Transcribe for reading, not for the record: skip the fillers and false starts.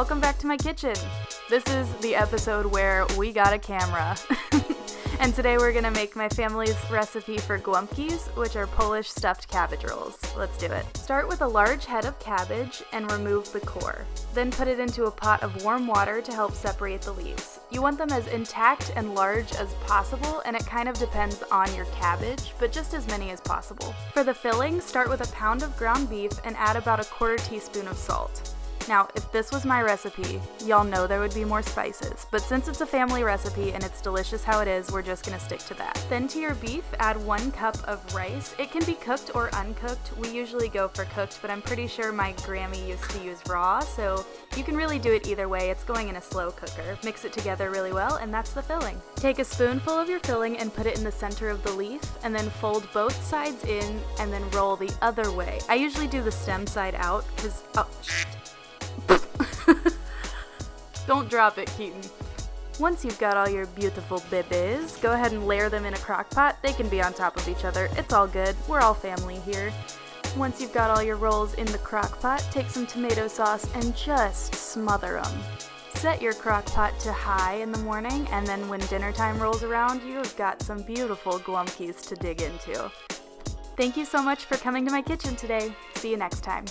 welcome back to my kitchen. This is the episode where we got a camera. And today we're gonna make my family's recipe for gołąbkis, which are Polish stuffed cabbage rolls. Let's do it. Start with a large head of cabbage and remove the core. Then put it into a pot of warm water to help separate the leaves. You want them as intact and large as possible, and it kind of depends on your cabbage, but just as many as possible. For the filling, start with a pound of ground beef and add about a quarter teaspoon of salt. Now, if this was my recipe, y'all know there would be more spices, but since it's a family recipe and it's delicious how it is, we're just gonna stick to that. Then to your beef, add 1 cup of rice. It can be cooked or uncooked. We usually go for cooked, but I'm pretty sure my Grammy used to use raw, so you can really do it either way. It's going in a slow cooker. Mix it together really well, and that's the filling. Take a spoonful of your filling and put it in the center of the leaf, and then fold both sides in, and then roll the other way. I usually do the stem side out, because, don't drop it, Keaton. Once you've got all your beautiful bibbies, go ahead and layer them in a crock pot. They can be on top of each other. It's all good. We're all family here. Once you've got all your rolls in the crock pot, take some tomato sauce and just smother them. Set your crock pot to high in the morning, and then when dinner time rolls around, you've got some beautiful gołąbkis to dig into. Thank you so much for coming to my kitchen today. See you next time.